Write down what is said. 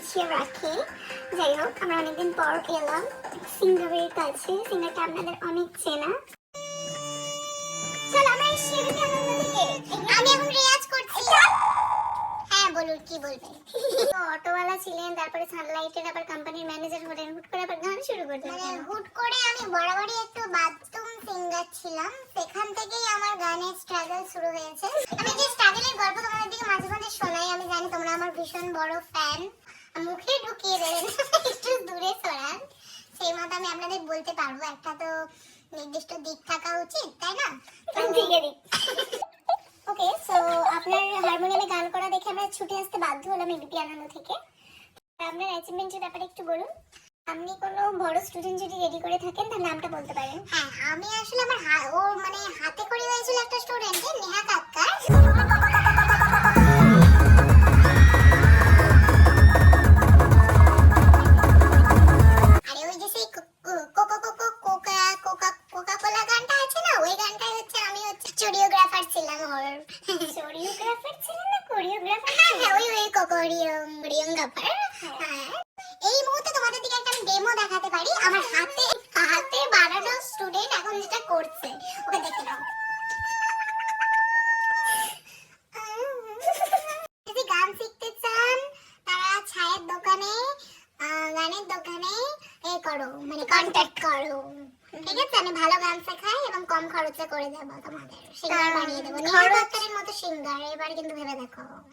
গুছিয়ে রাখি। যাই হোক, আমরা অনেকদিন পর এলাম সিঙ্গারের কাছে। সিঙ্গারটা আপনাদের অনেক চেনা। চল আমরা এই শিরোপি আনন্দ থেকে। আমি এখন রেয়াজ করছি। হ্যাঁ বলুন, কি বলবেন? অটোওয়ালা ছিলেন, তারপরে সানলাইটের আবার কোম্পানির ম্যানেজার হলেন, হুট করে আবার গান শুরু করলেন। মানে হুট করে আমি বরাবরই একটু বাথরুম সিঙ্গার ছিলাম, সেখান থেকেই আমার গানের স্ট্রাগল শুরু হয়েছে। আমি যে স্ট্রাগলের গল্প তোমাদের দিকে মাঝে মাঝে শোনাই, আমি জানি তোমরা আমার ভীষণ বড় ফ্যান। মুখে ঢুকিয়ে দেবেন, একটু দূরে সরান, সেই মতো আমি আপনাদের বলতে পারবো। একটা তো নির্দিষ্ট দিক থাকা উচিত, তাই না? ওকে, সো আপনার হারমোনিয়ামে গান করা দেখে আমরা ছুটে আসতে বাধ্য হলাম এবিপি আনন্দ থেকে। আপনার অ্যাচিভমেন্টের ব্যাপারে একটু বলুন। আপনি কোনো বড় স্টুডেন্ট যদি রেডি করে থাকেন তার নামটা বলতে পারেন। হ্যাঁ, আমি আসলে আমার মানে হাতে করে হয়েছিল একটা স্টুডেন্টকে, নেহা কাক্কার। আরে ওই যে সেই কোকা-কোলা গানটা আছে না, ওই গানটাই হচ্ছে আমি কোরিওগ্রাফার ছিলাম ওর। কোরিওগ্রাফার ছিলেন না কোরিওগ্রাফার? হ্যাঁ, ওই কোরিওগ্রাফার। হ্যাঁ, এই মুহূর্তে তোমাদের দিকে একটা আমি ডেমো দেখাতে পারি, আমার হাতে বানানো স্টুডেন্ট এখন যেটা করছে, ওকে দেখে নাও। যদি গান শিখতে চান তারা ছায়ের দোকানে, গানের দোকানে করো, মানে কন্ট্যাক্ট করো। ঠিক আছে, আমি ভালো গান শেখাই এবং কম খরচে করে দেবো তোমাদের। সিঙ্গার বানিয়ে দেবো, নেহা কাক্কারের মতো সিঙ্গার। এবার কিন্তু ভেবে দেখো।